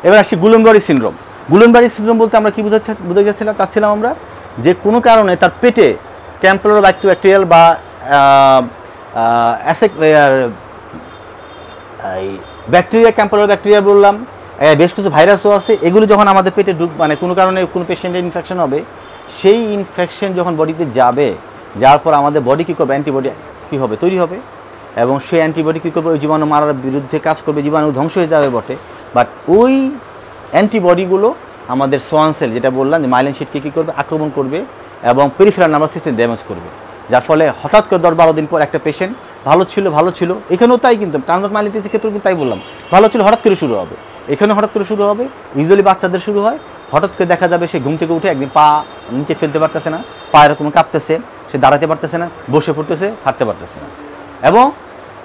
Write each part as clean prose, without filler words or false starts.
এবার আসি গুলেনবারি syndrome. গুলেনবারি syndrome বলতে আমরা কি চাচ্ছিলাম আমরা, যে কোনো কারণে তার পেটে ক্যাম্পেলোব্যাক্টেরিয়াল বা ব্যাকটেরিয়া, ক্যাম্পেলোব্যাক্টেরিয়া বললাম, বেশ কিছু ভাইরাসও আছে, এগুলো যখন আমাদের পেটে মানে কোনো কারণে কোনো পেশেন্টের ইনফেকশন হবে, সেই ইনফেকশন যখন বডিতে যাবে, যাওয়ার পর আমাদের বডি কী করবে, অ্যান্টিবডি কী হবে, তৈরি হবে, এবং সেই অ্যান্টিবডি কী করবে, ওই জীবাণু মারার বিরুদ্ধে কাজ করবে, জীবাণু ধ্বংস হয়ে যাবে বটে, বাট ওই অ্যান্টিবডিগুলো আমাদের সোয়ান সেল, যেটা বললাম যে মাইলিন শিটকে কী করবে, আক্রমণ করবে এবং পেরিফেরাল নার্ভাস সিস্টেম ড্যামেজ করবে, যার ফলে হঠাৎ করে 10-12 দিন পর একটা পেশেন্ট ভালো ছিল, এখানেও তাই, কিন্তু ট্রান্সভার্স মাইলিটিসের ক্ষেত্রেও কিন্তু তাই বললাম, ভালো ছিল, হঠাৎ করে শুরু হবে, এখানে হঠাৎ করে শুরু হবে, ইউজুয়ালি বাচ্চাদের শুরু হয়, হঠাৎ করে দেখা যাবে সে ঘুম থেকে উঠে একদিন পা নিচে ফেলতে পারতেছে না, পা এরকম কাঁপতেছে, সে দাঁড়াতে পারতেছে না, বসে পড়তেছে, হাঁটতে পারতেছে না,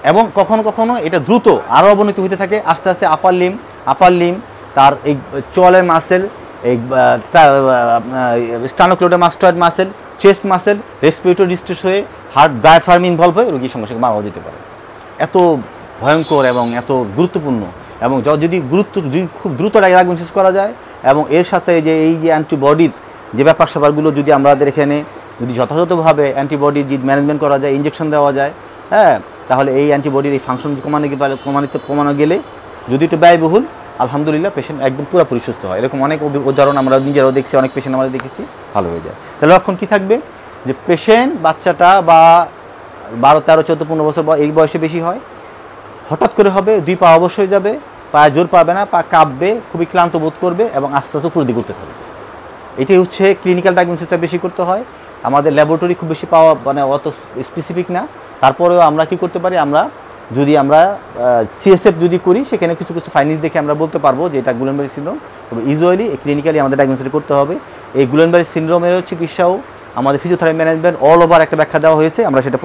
এবং কখনো কখনো এটা দ্রুত আরও অবনতি হতে থাকে, আস্তে আস্তে আপার লিম তার এই চোয়ালের মাসেল, এই sternocleidomastoid muscle, chest muscle, respiratory distress হয়ে হার্ট ডায়াফ্রাম ইনভলভ হয়ে রোগীর সঙ্গে সঙ্গে মারাও যেতে পারে। এত ভয়ঙ্কর এবং এত গুরুত্বপূর্ণ, এবং যদি খুব দ্রুত ডায়াগনোসিস করা যায়, এবং এর সাথে এই যে অ্যান্টিবডির যে ব্যাপার স্যাপারগুলো যদি আমাদের এখানে যদি যথাযথভাবে অ্যান্টিবডির যদি ম্যানেজমেন্ট করা যায়, ইঞ্জেকশন দেওয়া যায়, হ্যাঁ, তাহলে এই অ্যান্টিবডির এই ফাংশন কমানো গেলে যদি একটু ব্যয়বহুল, আলহামদুলিল্লাহ পেশেন্ট একদম পুরোপুরি সুস্থ হয়। এরকম অনেক উদাহরণ আমরা নিজেরাও দেখছি, অনেক পেশেন্ট আমরা দেখেছি, ভালো হয়ে যায়। তাহলে লক্ষণ কী থাকবে, যে পেশেন্ট বাচ্চাটা বা 12, 13, 14, 15 বছর এই বয়সে বেশি হয়, হঠাৎ করে হবে, 2 পা অবশ হয়ে যাবে, পায়ে জোর পাবে না, পা কাঁপবে, খুবই ক্লান্ত বোধ করবে এবং আস্তে আস্তে উপর দিকে উঠতে থাকবে। এটাই হচ্ছে ক্লিনিক্যাল ডায়াগনোসিসটা বেশি করতে হয়, আমাদের ল্যাবরেটরি খুব বেশি পাওয়া মানে অত স্পেসিফিক না, তারপরেও আমরা কি করতে পারি, আমরা সিএসএফ যদি করি, সেখানে কিছু ফাইন্ডিংস দেখে আমরা বলতে পারবো যে এটা গুলেনবারি সিনড্রোম। তবে ইউজুয়ালি ক্লিনিক্যালি আমাদের ডায়াগনোসিস করতে হবে। এই গুলেনবারি সিনড্রোমের চিকিৎসাও আমাদের ফিজিওথেরাপি ম্যানেজমেন্ট অল ওভার একটা ব্যাখ্যা দেওয়া হয়েছে, আমরা সেটা